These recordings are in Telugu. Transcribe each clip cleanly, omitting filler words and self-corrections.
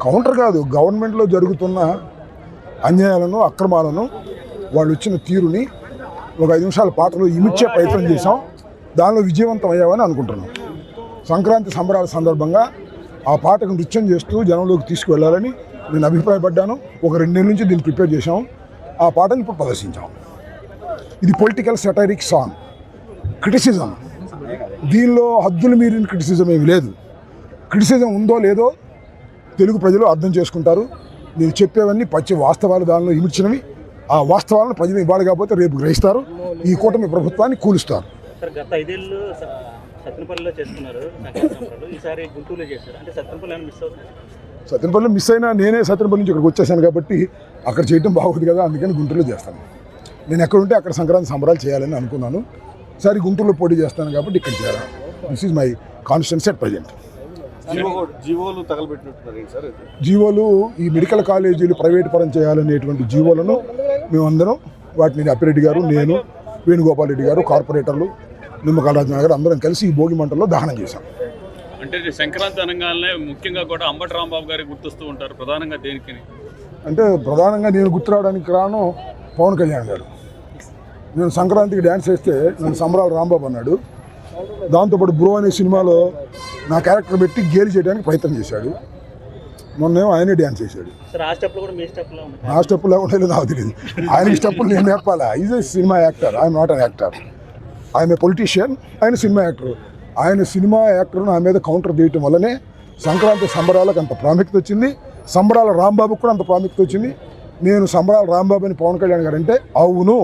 కౌంటర్ కాదు, గవర్నమెంట్లో జరుగుతున్న అన్యాయాలను, అక్రమాలను, వాళ్ళు వచ్చిన తీరుని ఒక 5 నిమిషాల పాటలో ఇమిచ్చే ప్రయత్నం చేశాం. దానిలో విజయవంతం అయ్యామని అనుకుంటున్నాం. సంక్రాంతి సంబరాల సందర్భంగా ఆ పాటకు నృత్యం చేస్తూ జనంలోకి తీసుకువెళ్ళాలని నేను అభిప్రాయపడ్డాను. ఒక 2 నెలల నుంచి దీన్ని ప్రిపేర్ చేశాం. ఆ పాటను ఇప్పుడు ప్రదర్శించాం. ఇది పొలిటికల్ సెటైరిక్ సాంగ్, క్రిటిసిజం. దీనిలో హద్దులు మీరిన క్రిటిసిజం ఏమి లేదు. క్రిటిసిజం ఉందో లేదో తెలుగు ప్రజలు అర్థం చేసుకుంటారు. నేను చెప్పేవన్నీ పచ్చి వాస్తవాలు దానిలో ఇమిడ్చినవి. ఆ వాస్తవాలను ప్రజలు ఇవాళ కాకపోతే రేపు గ్రహిస్తారు. ఈ కూటమి ప్రభుత్వాన్ని కూలుస్తారు. గత 5 ఏళ్ళు సత్తెనపల్లిలో చేసుకున్నారు, ఈసారి గుంటూరులో చేశారు. అంటే సత్తెనపల్లి మిస్ అవుతుంది. సత్తెనపల్లిలో మిస్ అయినా నేనే సత్తెనపల్లి నుంచి ఇక్కడికి వచ్చేసాను కాబట్టి అక్కడ చేయడం బాగుంది కదా, అందుకని గుంటూరులో చేస్తాను. నేను ఎక్కడుంటే అక్కడ సంక్రాంతి సంబరాలు చేయాలని అనుకున్నాను. సరే గుంటూరులో పోటీ చేస్తాను కాబట్టి ఇక్కడ చేయాలి. This is my constituency at present. జీవోలు ఈ మెడికల్ కాలేజీలు ప్రైవేట్ పరం చేయాలనేటువంటి జీవోలను మేమందరం, వాటిని అప్పిరెడ్డి గారు, నేను, వేణుగోపాల్ రెడ్డి గారు, కార్పొరేటర్లు, నిమ్మకాయల రాజనాథ్ గారు అందరం కలిసి ఈ భోగి మంటల్లో దహనం చేశాం. అంటే సంక్రాంతి అనగానే ముఖ్యంగా కూడా అంబటి రాంబాబు గారికి గుర్తొస్తూ ఉంటారు. ప్రధానంగా దేనికి అంటే ప్రధానంగా నేను గుర్తురావడానికి కారణం పవన్ కళ్యాణ్ గారు. నేను సంక్రాంతికి డ్యాన్స్ వేస్తే నన్ను సంబరాల రాంబాబు అన్నాడు. దాంతోపాటు బ్రో అనే సినిమాలో నా క్యారెక్టర్ పెట్టి గేలి చేయడానికి ప్రయత్నం చేశాడు. మొన్నేమో ఆయనే డ్యాన్స్ చేశాడు. నా స్టెప్పులా ఉండేది నాకు తెలియదు. ఆయన స్టెప్పులు నేను నేర్పాలా? Is a cinema actor, I'm not an actor. ఆయన పొలిటీషియన్, ఆయన సినిమా యాక్టర్. ఆయన సినిమా యాక్టర్ నా మీద కౌంటర్ తీయటం వల్లనే సంక్రాంతి సంబరాలకు అంత ప్రాముఖ్యత వచ్చింది. సంబరాల రాంబాబుకు కూడా అంత ప్రాముఖ్యత వచ్చింది. నేను సంబరాల రాంబాబు అని పవన్ కళ్యాణ్ గారు అంటే, అవును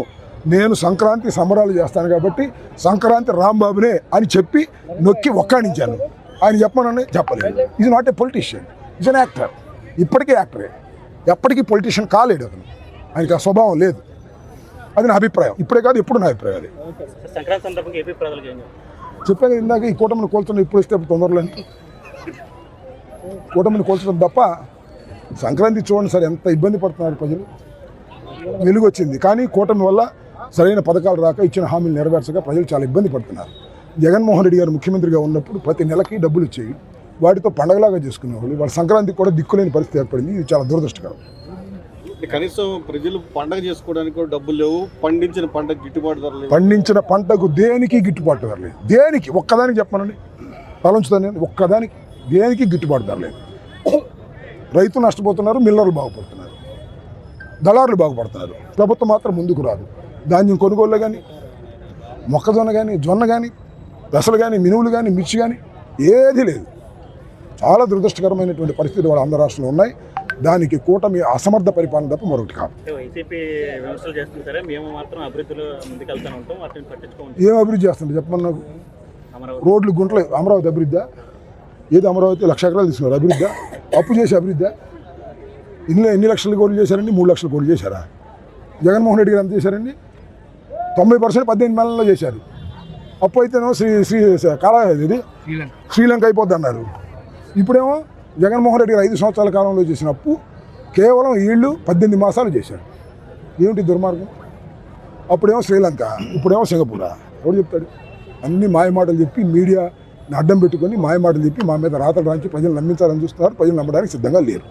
నేను సంక్రాంతి సంబరాలు చేస్తాను కాబట్టి సంక్రాంతి రాంబాబునే అని చెప్పి నొక్కి ఒక్కాడించాను. ఆయన చెప్పమని చెప్పలేదు. Is not a politician, is an actor. ఇప్పటికీ యాక్టరే, ఎప్పటికీ పొలిటీషియన్ కాలేడు అతను. ఆయనకి ఆ స్వభావం లేదు. అది నా అభిప్రాయం. ఇప్పుడే కాదు, ఎప్పుడు నా అభిప్రాయం. అది చెప్పాను ఇందాక, ఈ కూటమిని కోల్చడం ఇప్పుడు ఇస్తే తొందరలో కూటమిని కోల్చడం తప్ప సంక్రాంతి చూడండి సార్ ఎంత ఇబ్బంది పడుతున్నారు ప్రజలు. వెలుగు వచ్చింది కానీ కూటమి వల్ల సరైన పథకాలు రాక, ఇచ్చిన హామీలు నెరవేర్చక ప్రజలు చాలా ఇబ్బంది పడుతున్నారు. జగన్మోహన్ రెడ్డి గారు ముఖ్యమంత్రిగా ఉన్నప్పుడు ప్రతి నెలకి డబ్బులు ఇచ్చేవి, వాటితో పండగలాగా చేసుకునేవాళ్ళు. వాళ్ళ సంక్రాంతికి కూడా దిక్కులేని పరిస్థితి ఏర్పడింది. ఇది చాలా దురదృష్టకరం. కనీసం ప్రజలు పండగ చేసుకోవడానికి కూడా డబ్బులు లేవు. పండించిన పంటకు గిట్టుబాటు ధర లేదు. పండించిన పంటకు దేనికి గిట్టుబాటు ధర లేదు. దేనికి ఒక్కదానికి చెప్పానండి, తలంచుతాను నేను. ఒక్కదానికి దేనికి గిట్టుబాటు ధర లేదు. రైతు నష్టపోతున్నారు, మిల్లర్లు బాగుపడుతున్నారు, దళారులు బాగుపడుతున్నారు. ప్రభుత్వం మాత్రం ముందుకు రాదు. ధాన్యం కొనుగోళ్ళు కానీ, మొక్కజొన్న కానీ, జొన్న కానీ, పెసలు కానీ, మినువులు కానీ, మిర్చి కానీ ఏది లేదు. చాలా దురదృష్టకరమైనటువంటి పరిస్థితులు వాళ్ళ ఆంధ్ర రాష్ట్రంలో ఉన్నాయి. దానికి కూటమి అసమర్థ పరిపాలన తప్ప మరొకటి కాదు. ఏం అభివృద్ధి చేస్తుంది చెప్పమని నాకు. రోడ్లు, గుంటలు, అమరావతి అభివృద్ధి? ఏది అమరావతి? 1,00,000 ఎకరాలు తీసుకున్నారు అభివృద్ధి? అప్పు చేసి అభివృద్ధి? ఎన్ని లక్షల కోట్లు చేశారండి? 3 లక్షల కోట్లు చేశారా? జగన్మోహన్ రెడ్డి గారు ఎంత చేశారండి? 90% 18 నెలల్లో చేశారు. అప్పు అయితేనో శ్రీలంక అయిపోద్ది అన్నారు. ఇప్పుడేమో జగన్మోహన్ రెడ్డి గారు 5 సంవత్సరాల కాలంలో చేసిన అప్పు కేవలం వీళ్ళు 18 మాసాలు చేశారు. ఏమిటి దుర్మార్గం? అప్పుడేమో శ్రీలంక, ఇప్పుడేమో సింగపూరా? ఎవరు చెప్తాడు? అన్ని మాయమాటలు చెప్పి, మీడియా అడ్డం పెట్టుకొని మాయమాటలు చెప్పి మా మీద రాతలు రాంచి ప్రజలు నమ్మించాలని చూస్తున్నారు. ప్రజలు నమ్మడానికి సిద్ధంగా లేరు.